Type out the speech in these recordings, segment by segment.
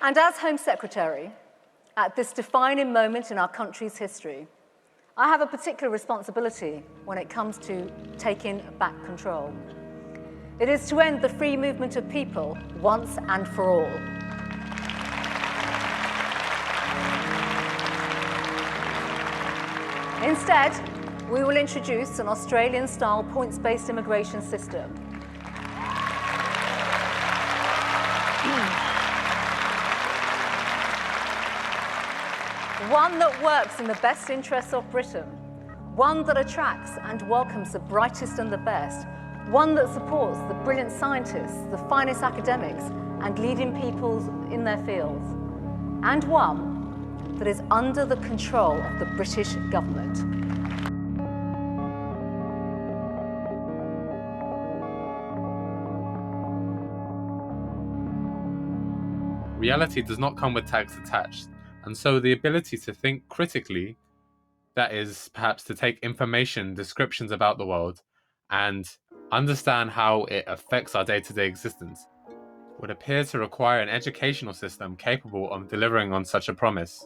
And as Home Secretary, at this defining moment in our country's history, I have a particular responsibility when it comes to taking back control. It is to end the free movement of people once and for all. Instead, we will introduce an Australian-style points-based immigration system. One that works in the best interests of Britain. One that attracts and welcomes the brightest and the best. One that supports the brilliant scientists, the finest academics, and leading people in their fields. And one that is under the control of the British government. Reality does not come with tags attached, and so the ability to think critically, that is, perhaps to take information, descriptions about the world, and understand how it affects our day-to-day existence, would appear to require an educational system capable of delivering on such a promise.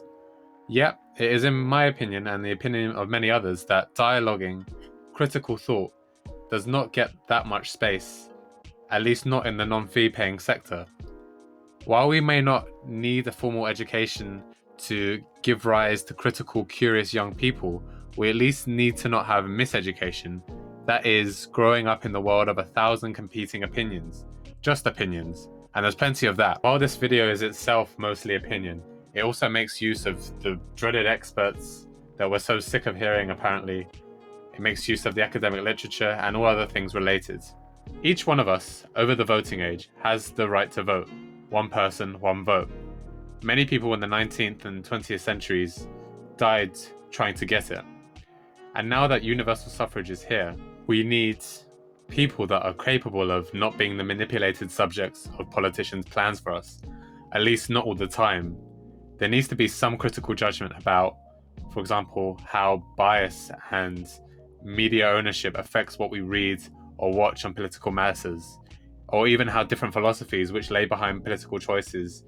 Yet, it is in my opinion, and the opinion of many others, that dialoguing, critical thought, does not get that much space, at least not in the non-fee-paying sector. While we may not need a formal education to give rise to critical, curious young people, we at least need to not have miseducation, that is, growing up in the world of 1,000 competing opinions, just opinions, and there's plenty of that. While this video is itself mostly opinion, it also makes use of the dreaded experts that we're so sick of hearing apparently. It makes use of the academic literature and all other things related. Each one of us, over the voting age, has the right to vote. One person, one vote. Many people in the 19th and 20th centuries died trying to get it. And now that universal suffrage is here, we need people that are capable of not being the manipulated subjects of politicians' plans for us, at least not all the time. There needs to be some critical judgment about, for example, how bias and media ownership affects what we read or watch on political matters, or even how different philosophies which lay behind political choices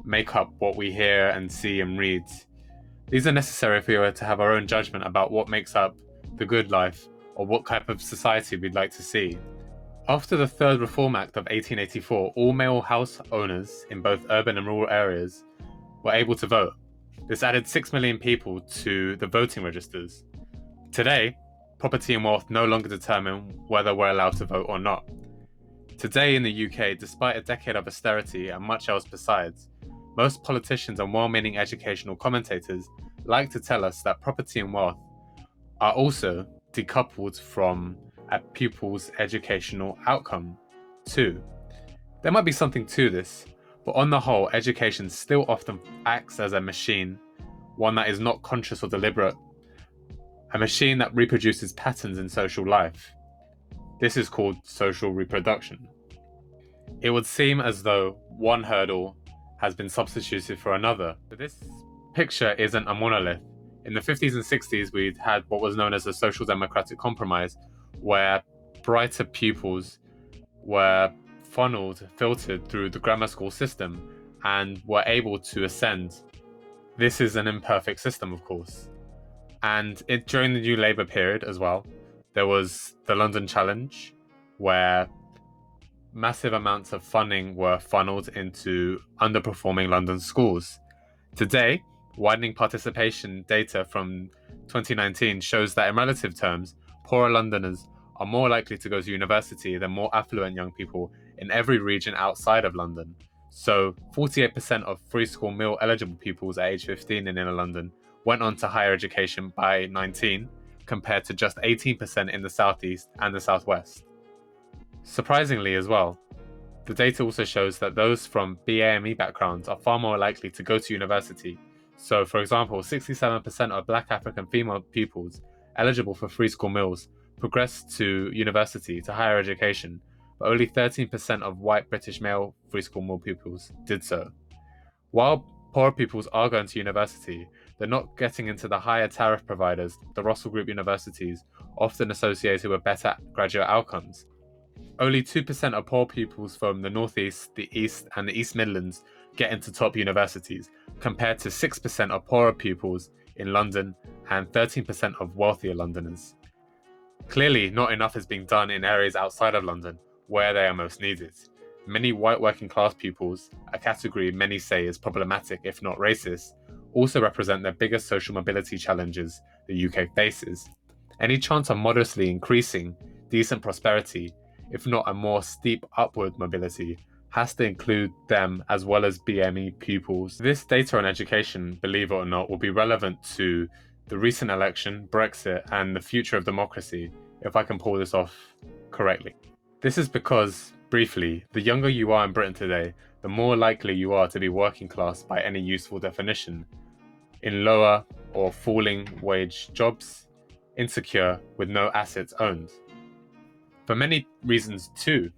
make up what we hear and see and read. These are necessary if we were to have our own judgment about what makes up the good life or what type of society we'd like to see. After the Third Reform Act of 1884, all male house owners in both urban and rural areas were able to vote. This added 6 million people to the voting registers. Today, property and wealth no longer determine whether we're allowed to vote or not. Today in the UK, despite a decade of austerity and much else besides, most politicians and well-meaning educational commentators like to tell us that property and wealth are also decoupled from a pupil's educational outcome too. There might be something to this, but on the whole, education still often acts as a machine, one that is not conscious or deliberate, a machine that reproduces patterns in social life. This is called social reproduction. It would seem as though one hurdle has been substituted for another. But this picture isn't a monolith. In the 50s and 60s, we'd had what was known as the social democratic compromise, where brighter pupils were filtered through the grammar school system and were able to ascend. This is an imperfect system, of course. And during the New Labour period as well, there was the London Challenge, where massive amounts of funding were funneled into underperforming London schools. Today, Widening Participation data from 2019 shows that in relative terms, poorer Londoners are more likely to go to university than more affluent young people in every region outside of London. So 48% of free school meal eligible pupils at age 15 in inner London went on to higher education by 19, compared to just 18% in the southeast and the southwest. Surprisingly as well, the data also shows that those from BAME backgrounds are far more likely to go to university. So, for example, 67% of Black African female pupils eligible for free school meals progressed to university, to higher education, but only 13% of white British male free school meal pupils did so. While poor pupils are going to university, they're not getting into the higher tariff providers, the Russell Group universities, often associated with better graduate outcomes. Only 2% of poor pupils from the Northeast, the East, and the East Midlands get into top universities, compared to 6% of poorer pupils in London and 13% of wealthier Londoners. Clearly, not enough is being done in areas outside of London, where they are most needed. Many white working class pupils, a category many say is problematic if not racist, also represent the biggest social mobility challenges the UK faces. Any chance of modestly increasing decent prosperity, if not a more steep upward mobility, has to include them as well as BME pupils. This data on education, believe it or not, will be relevant to the recent election, Brexit, and the future of democracy, if I can pull this off correctly. This is because, briefly, the younger you are in Britain today, the more likely you are to be working class by any useful definition, in lower or falling wage jobs, insecure with no assets owned. For many reasons too,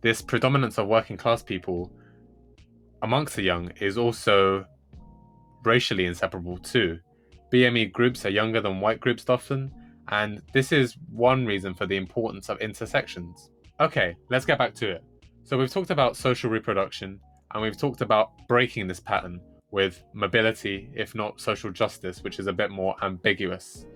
this predominance of working class people amongst the young is also racially inseparable too. BME groups are younger than white groups often, and this is one reason for the importance of intersections. Okay, let's get back to it. So we've talked about social reproduction, and we've talked about breaking this pattern with mobility, if not social justice, which is a bit more ambiguous.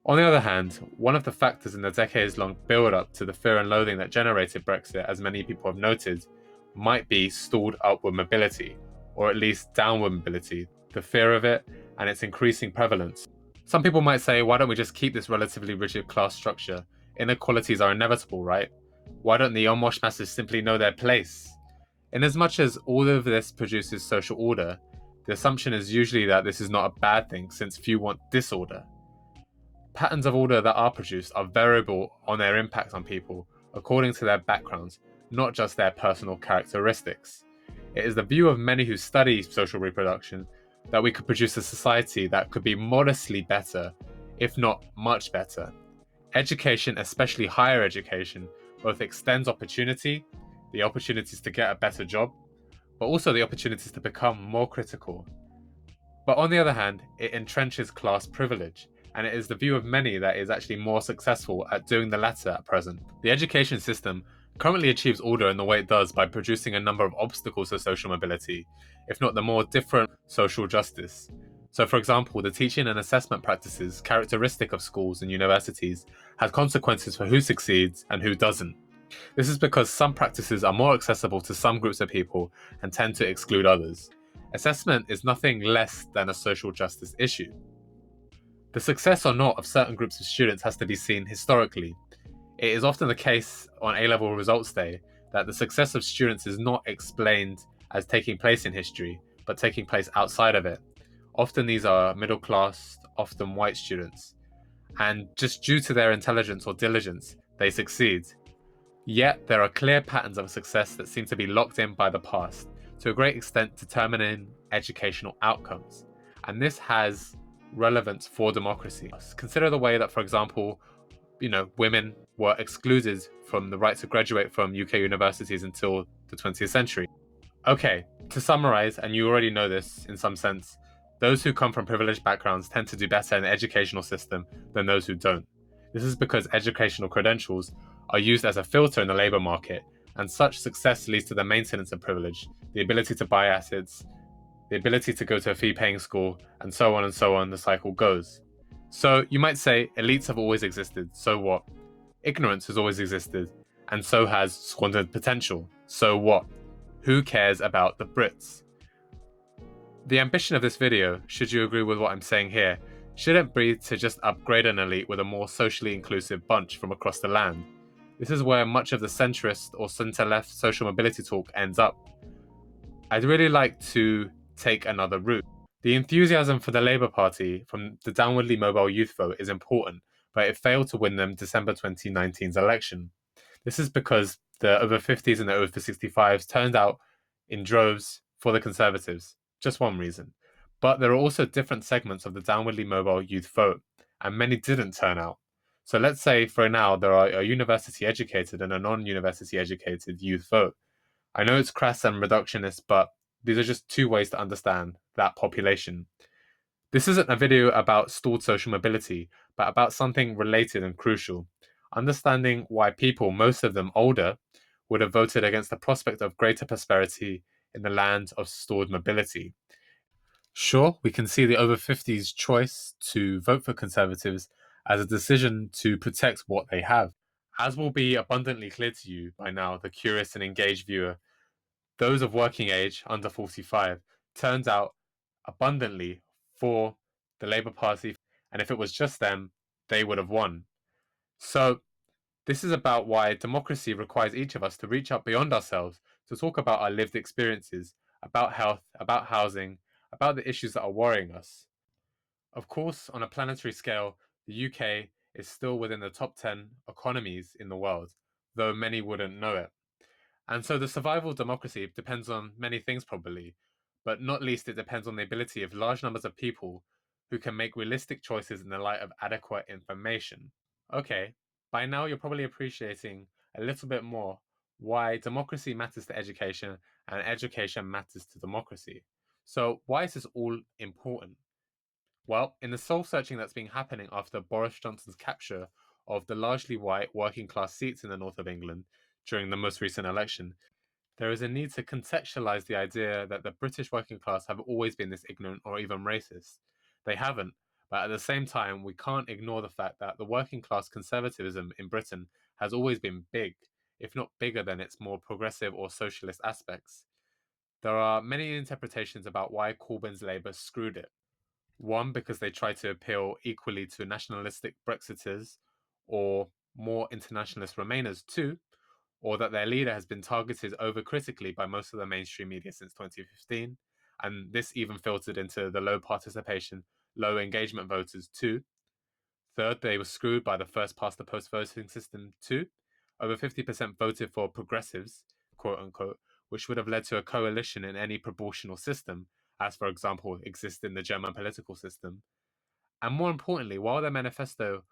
On the other hand, one of the factors in the decades-long build-up to the fear and loathing that generated Brexit, as many people have noted, might be stalled upward mobility, or at least downward mobility, the fear of it and its increasing prevalence. Some people might say, why don't we just keep this relatively rigid class structure? Inequalities are inevitable, right? Why don't the unwashed masses simply know their place? Inasmuch as all of this produces social order, the assumption is usually that this is not a bad thing, since few want disorder. Patterns of order that are produced are variable on their impact on people, according to their backgrounds, not just their personal characteristics. It is the view of many who study social reproduction that we could produce a society that could be modestly better, if not much better. Education, especially higher education, both extends opportunity, the opportunities to get a better job, but also the opportunities to become more critical. But on the other hand, it entrenches class privilege, and it is the view of many that is actually more successful at doing the latter at present. The education system currently achieves order in the way it does by producing a number of obstacles to social mobility, if not the more different social justice. So for example, the teaching and assessment practices characteristic of schools and universities has consequences for who succeeds and who doesn't. This is because some practices are more accessible to some groups of people and tend to exclude others. Assessment is nothing less than a social justice issue. The success or not of certain groups of students has to be seen historically. It is often the case on A-level results day that the success of students is not explained as taking place in history, but taking place outside of it. Often these are middle class, often white students, and just due to their intelligence or diligence, they succeed. Yet there are clear patterns of success that seem to be locked in by the past, to a great extent determining educational outcomes. And this has relevance for democracy. Consider the way that, for example, women were excluded from the right to graduate from UK universities until the 20th century. Okay, to summarize, and you already know this in some sense, those who come from privileged backgrounds tend to do better in the educational system than those who don't. This is because educational credentials are used as a filter in the labour market, and such success leads to the maintenance of privilege, the ability to buy assets, the ability to go to a fee-paying school, and so on, the cycle goes. So you might say, elites have always existed, so what? Ignorance has always existed, and so has squandered potential, so what? Who cares about the Brits? The ambition of this video, should you agree with what I'm saying here, shouldn't be to just upgrade an elite with a more socially inclusive bunch from across the land. This is where much of the centrist or centre-left social mobility talk ends up. I'd really like to take another route. The enthusiasm for the Labour Party from the downwardly mobile youth vote is important, but it failed to win them December 2019's election. This is because the over 50s and the over 65s turned out in droves for the Conservatives. Just one reason. But there are also different segments of the downwardly mobile youth vote, and many didn't turn out. So let's say for now there are a university educated and a non-university educated youth vote. I know it's crass and reductionist, but these are just two ways to understand that population. This isn't a video about stalled social mobility, but about something related and crucial. Understanding why people, most of them older, would have voted against the prospect of greater prosperity in the land of stored mobility. Sure, we can see the over 50s choice to vote for Conservatives as a decision to protect what they have. As will be abundantly clear to you by now, the curious and engaged viewer, those of working age under 45 turns out abundantly for the Labour Party, and if it was just them, they would have won. So, this is about why democracy requires each of us to reach out beyond ourselves to talk about our lived experiences, about health, about housing, about the issues that are worrying us. Of course, on a planetary scale, the UK is still within the top 10 economies in the world, though many wouldn't know it. And so the survival of democracy depends on many things, probably, but not least it depends on the ability of large numbers of people who can make realistic choices in the light of adequate information. Okay, by now you're probably appreciating a little bit more why democracy matters to education and education matters to democracy. So, why is this all important? Well, in the soul searching that's been happening after Boris Johnson's capture of the largely white working class seats in the north of England during the most recent election, there is a need to contextualize the idea that the British working class have always been this ignorant or even racist. They haven't, but at the same time, we can't ignore the fact that the working class conservatism in Britain has always been big, if not bigger than its more progressive or socialist aspects. There are many interpretations about why Corbyn's Labour screwed it. One, because they try to appeal equally to nationalistic Brexiters or more internationalist Remainers. Two, or that their leader has been targeted overcritically by most of the mainstream media since 2015, and this even filtered into the low participation, low engagement voters. Two, third, they were screwed by the first past the post voting system. Two, over 50% voted for progressives, quote unquote, which would have led to a coalition in any proportional system, as for example exists in the German political system. And more importantly, while their manifesto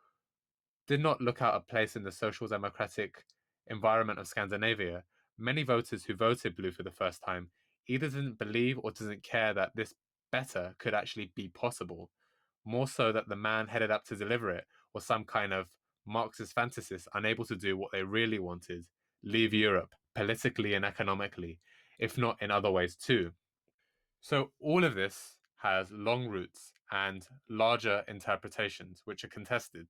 did not look out of place in the social democratic environment of Scandinavia, many voters who voted blue for the first time either didn't believe or didn't care that this better could actually be possible, more so that the man headed up to deliver it was some kind of Marxist fantasist unable to do what they really wanted, leave Europe, politically and economically, if not in other ways too. So all of this has long roots and larger interpretations which are contested.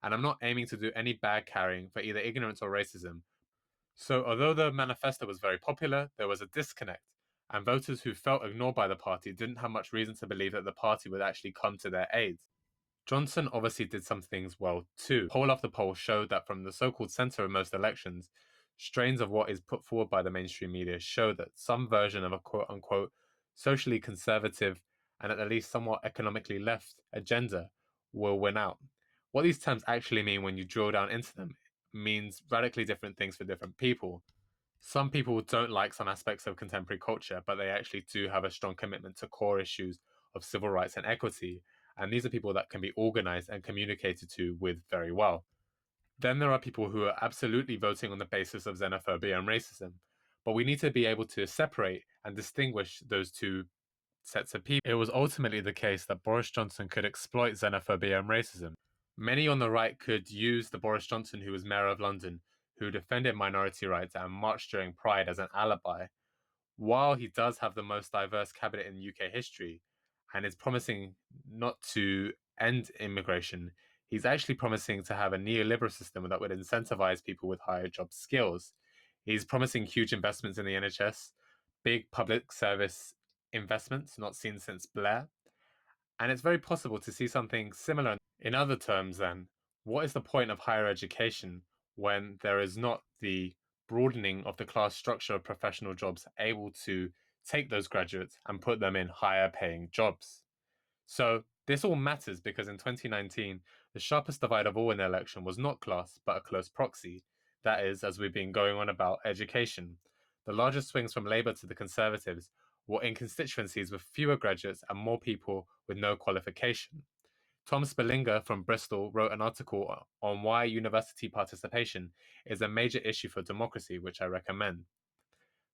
And I'm not aiming to do any bag carrying for either ignorance or racism. So although the manifesto was very popular, there was a disconnect, and voters who felt ignored by the party didn't have much reason to believe that the party would actually come to their aid. Johnson obviously did some things well too. Poll after poll showed that from the so-called centre of most elections, strains of what is put forward by the mainstream media show that some version of a quote-unquote socially conservative and at least somewhat economically left agenda will win out. What these terms actually mean when you drill down into them means radically different things for different people. Some people don't like some aspects of contemporary culture, but they actually do have a strong commitment to core issues of civil rights and equity. And these are people that can be organized and communicated to with very well. Then there are people who are absolutely voting on the basis of xenophobia and racism. But we need to be able to separate and distinguish those two sets of people. It was ultimately the case that Boris Johnson could exploit xenophobia and racism. Many on the right could use the Boris Johnson who was Mayor of London, who defended minority rights and marched during Pride as an alibi. While he does have the most diverse cabinet in UK history and is promising not to end immigration, he's actually promising to have a neoliberal system that would incentivize people with higher job skills. He's promising huge investments in the NHS, big public service investments not seen since Blair. And it's very possible to see something similar. In other terms, then, what is the point of higher education when there is not the broadening of the class structure of professional jobs able to take those graduates and put them in higher paying jobs? So, this all matters because in 2019, the sharpest divide of all in the election was not class, but a close proxy. That is, as we've been going on about education. The largest swings from Labour to the Conservatives were in constituencies with fewer graduates and more people with no qualification. Tom Spillinger from Bristol wrote an article on why university participation is a major issue for democracy, which I recommend.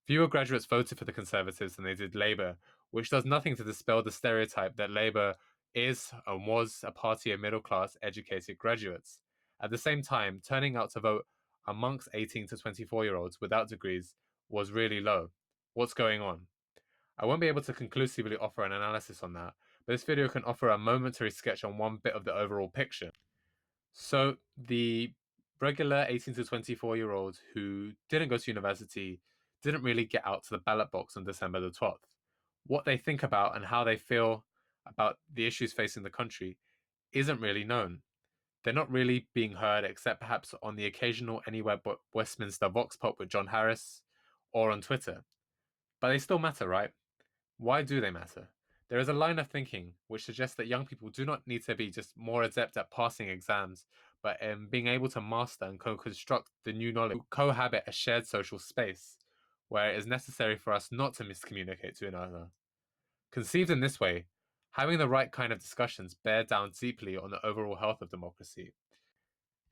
Fewer graduates voted for the Conservatives than they did Labour, which does nothing to dispel the stereotype that Labour is and was a party of middle-class, educated graduates. At the same time, turning out to vote amongst 18 to 24-year-olds without degrees was really low. What's going on? I won't be able to conclusively offer an analysis on that, but this video can offer a momentary sketch on one bit of the overall picture. So the regular 18 to 24-year-olds who didn't go to university didn't really get out to the ballot box on December the 12th. What they think about and how they feel about the issues facing the country isn't really known. They're not really being heard except perhaps on the occasional Anywhere But Westminster Vox Pop with John Harris or on Twitter. But they still matter, right? Why do they matter? There is a line of thinking which suggests that young people do not need to be just more adept at passing exams, but in being able to master and co-construct the new knowledge, cohabit a shared social space where it is necessary for us not to miscommunicate to another. Conceived in this way, having the right kind of discussions bear down deeply on the overall health of democracy.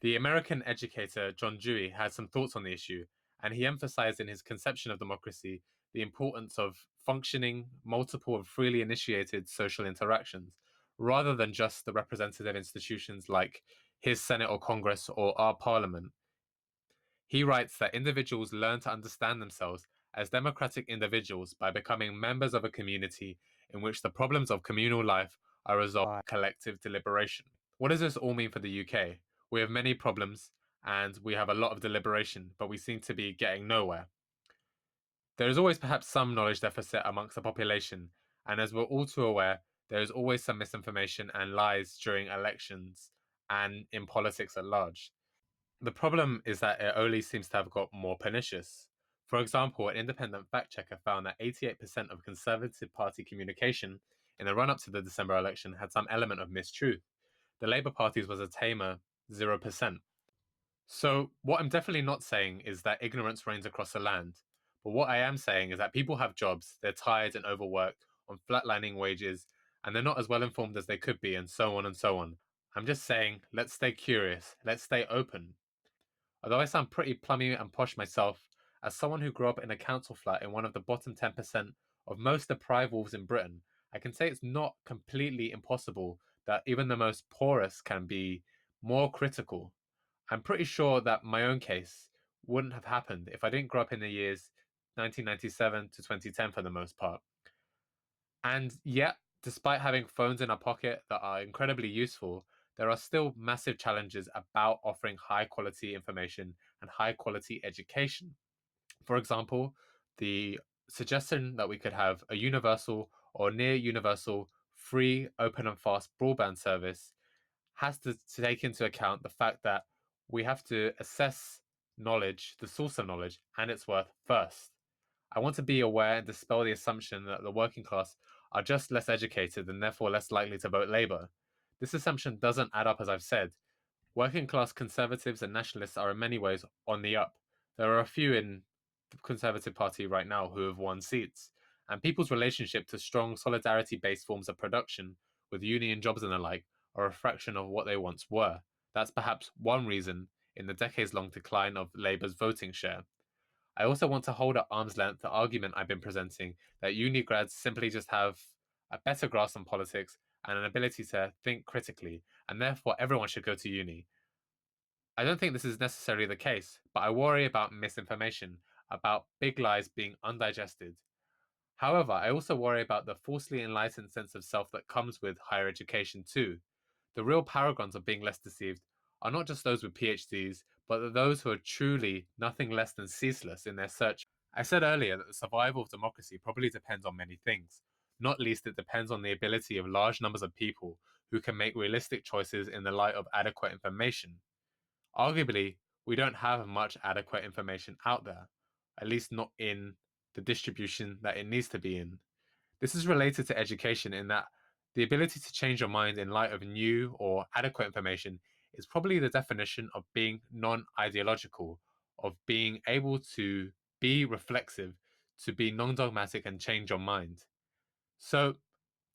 The American educator John Dewey had some thoughts on the issue, and he emphasized in his conception of democracy the importance of functioning, multiple, and freely initiated social interactions, rather than just the representative institutions like his Senate or Congress or our Parliament. He writes that individuals learn to understand themselves as democratic individuals by becoming members of a community in which the problems of communal life are resolved by collective deliberation. What does this all mean for the UK? We have many problems and we have a lot of deliberation, but we seem to be getting nowhere. There is always perhaps some knowledge deficit amongst the population, and as we're all too aware, there is always some misinformation and lies during elections and in politics at large. The problem is that it only seems to have got more pernicious. For example, an independent fact checker found that 88% of Conservative Party communication in the run up to the December election had some element of mistruth. The Labour Party's was a tamer 0%. So, what I'm definitely not saying is that ignorance reigns across the land. But what I am saying is that people have jobs, they're tired and overworked, on flatlining wages, and they're not as well informed as they could be, and so on and so on. I'm just saying, let's stay curious, let's stay open. Although I sound pretty plummy and posh myself, as someone who grew up in a council flat in one of the bottom 10% of most deprived wolves in Britain, I can say it's not completely impossible that even the most porous can be more critical. I'm pretty sure that my own case wouldn't have happened if I didn't grow up in the years 1997 to 2010 for the most part. And yet, despite having phones in our pocket that are incredibly useful, there are still massive challenges about offering high quality information and high quality education. For example, the suggestion that we could have a universal or near universal free, open, and fast broadband service has to take into account the fact that we have to assess knowledge, the source of knowledge, and its worth first. I want to be aware and dispel the assumption that the working class are just less educated and therefore less likely to vote Labour. This assumption doesn't add up, as I've said. Working class conservatives and nationalists are in many ways on the up. There are a few in the Conservative Party right now who have won seats, and people's relationship to strong solidarity based forms of production, with union jobs and the like, are a fraction of what they once were. That's perhaps one reason in the decades long decline of Labour's voting share. I also want to hold at arm's length the argument I've been presenting that uni grads simply just have a better grasp on politics and an ability to think critically, and therefore everyone should go to uni. I don't think this is necessarily the case, but I worry about misinformation, about big lies being undigested. However, I also worry about the falsely enlightened sense of self that comes with higher education too. The real paragons of being less deceived are not just those with PhDs, but those who are truly nothing less than ceaseless in their search. I said earlier that the survival of democracy probably depends on many things. Not least, it depends on the ability of large numbers of people who can make realistic choices in the light of adequate information. Arguably, we don't have much adequate information out there, at least not in the distribution that it needs to be in. This is related to education in that the ability to change your mind in light of new or adequate information is probably the definition of being non ideological, of being able to be reflexive, to be non dogmatic and change your mind. So,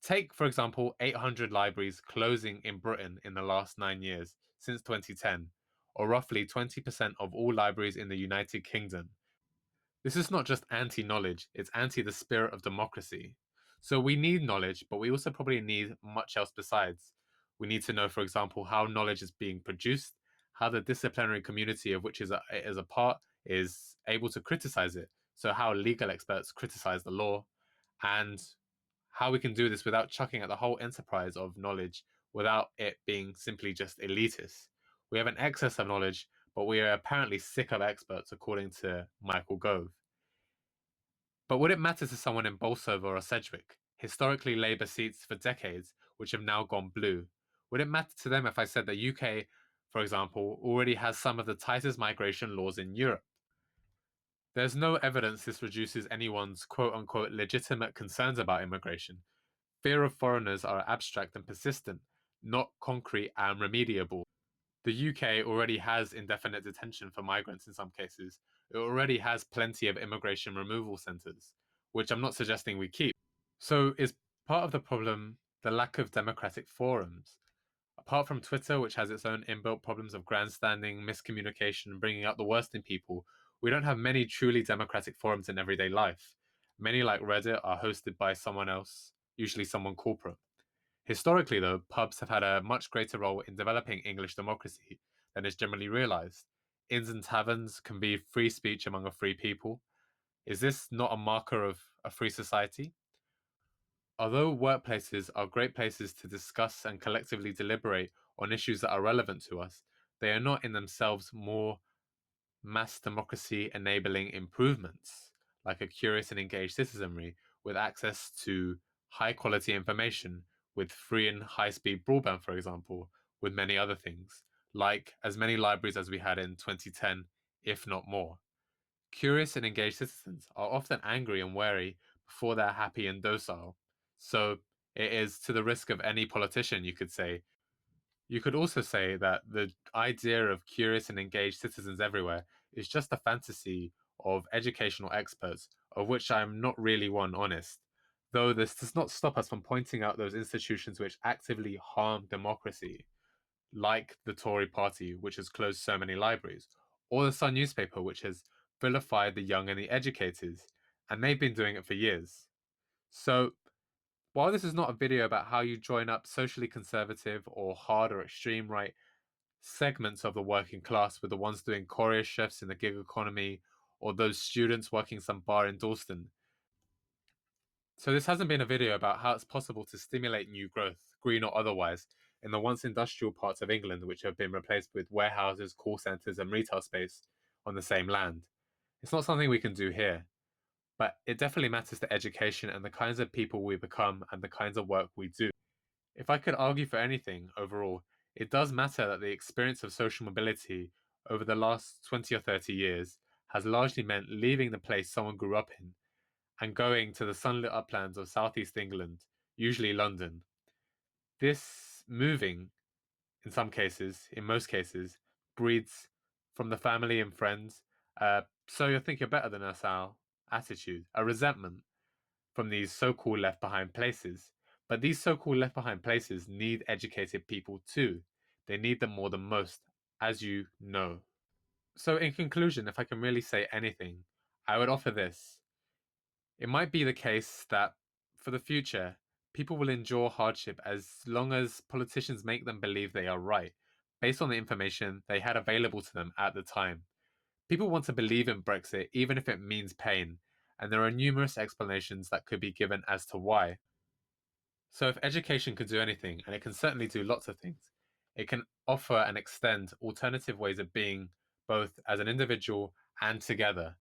take, for example, 800 libraries closing in Britain in the last 9 years, since 2010, or roughly 20% of all libraries in the United Kingdom. This is not just anti knowledge, it's anti the spirit of democracy. So we need knowledge, but we also probably need much else besides. We need to know, for example, how knowledge is being produced, how the disciplinary community of which it is a part is able to criticize it. So, how legal experts criticize the law, and how we can do this without chucking at the whole enterprise of knowledge, without it being simply just elitist. We have an excess of knowledge, but we are apparently sick of experts, according to Michael Gove. But would it matter to someone in Bolsover or Sedgwick, historically Labour seats for decades, which have now gone blue? Would it matter to them if I said the UK, for example, already has some of the tightest migration laws in Europe? There's no evidence this reduces anyone's quote-unquote legitimate concerns about immigration. Fear of foreigners are abstract and persistent, not concrete and remediable. The UK already has indefinite detention for migrants in some cases. It already has plenty of immigration removal centres, which I'm not suggesting we keep. So is part of the problem the lack of democratic forums? Apart from Twitter, which has its own inbuilt problems of grandstanding, miscommunication, and bringing out the worst in people, we don't have many truly democratic forums in everyday life. Many, like Reddit, are hosted by someone else, usually someone corporate. Historically, though, pubs have had a much greater role in developing English democracy than is generally realised. Inns and taverns can be free speech among a free people. Is this not a marker of a free society? Although workplaces are great places to discuss and collectively deliberate on issues that are relevant to us, they are not in themselves more mass democracy enabling improvements, like a curious and engaged citizenry with access to high quality information, with free and high speed broadband, for example, with many other things, like as many libraries as we had in 2010, if not more. Curious and engaged citizens are often angry and wary before they're happy and docile. So it is to the risk of any politician, you could say. You could also say that the idea of curious and engaged citizens everywhere is just a fantasy of educational experts, of which I am not really one, honest. Though this does not stop us from pointing out those institutions which actively harm democracy, like the Tory party, which has closed so many libraries, or the Sun newspaper, which has vilified the young and the educated, and they've been doing it for years. So, while this is not a video about how you join up socially conservative or hard or extreme right segments of the working class with the ones doing courier chefs in the gig economy or those students working some bar in Dalston. So this hasn't been a video about how it's possible to stimulate new growth, green or otherwise, in the once industrial parts of England which have been replaced with warehouses, call centres and retail space on the same land. It's not something we can do here, but it definitely matters to education and the kinds of people we become and the kinds of work we do. If I could argue for anything overall, it does matter that the experience of social mobility over the last 20 or 30 years has largely meant leaving the place someone grew up in and going to the sunlit uplands of southeast England, usually London. This moving, in some cases, in most cases, breeds from the family and friends, so you think you're better than us, Al attitude, a resentment from these so-called left behind places. But these so-called left behind places need educated people too. They need them more than most, as you know. So in conclusion, if I can really say anything, I would offer this. It might be the case that for the future, people will endure hardship as long as politicians make them believe they are right, based on the information they had available to them at the time. People want to believe in Brexit even if it means pain, and there are numerous explanations that could be given as to why. So if education can do anything, and it can certainly do lots of things, it can offer and extend alternative ways of being both as an individual and together.